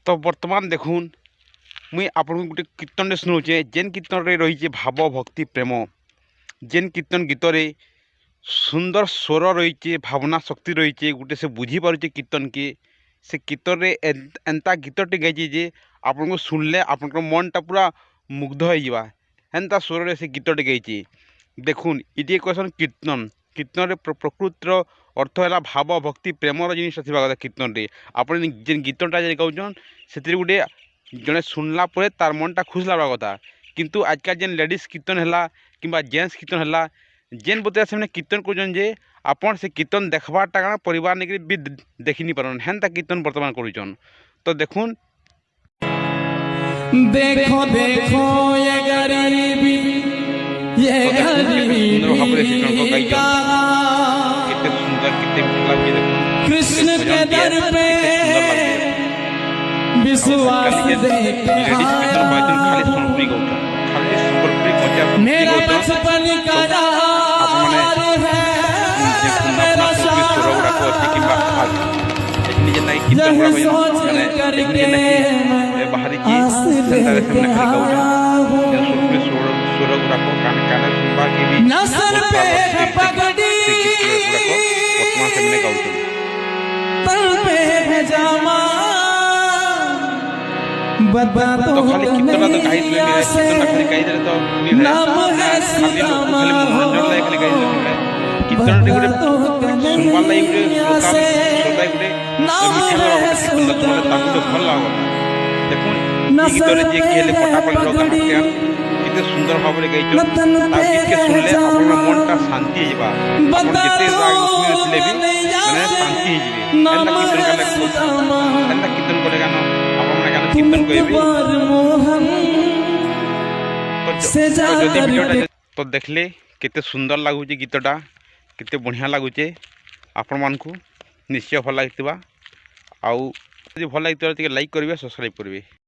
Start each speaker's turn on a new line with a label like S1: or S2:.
S1: तो बर्तमान देखुन मुई आपको गोटे कीर्तन शुणाऊे जेन कीर्तन रही भाव भक्ति प्रेम जेन कीर्तन गीत रे सुंदर स्वर रही भावना शक्ति रही गोटे से बुझीपारे कीर्तन के से कीर्तन रे एंता गीतटे गाई जे आपन को शुणले आप मनटा पूरा मुग्ध हो एंता स्वर से गीतटे गाई देखुन ये कहसन कीर्तन कीर्तन प्रकृतिर अर्थ है भाव भक्ति प्रेमर जिनसा कथा कीर्तन रे आपन जेन गीतटा गाउन से गोटे जड़े शुणला तार मनटा खुश लगा कथा किंतु आजकल जेन लेडीज कीर्तन है कि जेन्ट्स कीर्तन है जेन बता से कीर्तन कर आपन से कीर्तन देखबाटा काना परिवार नहीं भी देखी नहीं पारन हेन्ता कीर्तन बर्तमान करुचन तो देखुन
S2: देखो देखो ये गरीबी कृष्ण के दर पे विश्वास मेरा बचपन का सोच करके
S1: बाहरी
S2: नसर पे पगड़ी तल पे जामा बता तो
S1: खाली कीर्तन तो गाई दे तो
S2: नाम है सीतामा
S1: कीर्तन रे गोटे सुनवार लागि गोटे श्रोता गोटे मीठा ताकू भल लगा देखुन गीत रे जे कि हेले पटापल गाना किते सुंदर भाव रे गाइछो ता गीत के सुनले आपन मनटा शांति हेबा आपन जेते राग सुनले भी माने शांति हे जिवे एंता कीर्तन करे गाना आपन गाना कीर्तन कहबे तो देखले केते सुंदर लागुचे गीतटा केते बढ़िया लागुचे आपण मानकू निश्चय भल लागितबा आउ भल लागितबा लाइक करिवे सब्सक्राइब करिवे।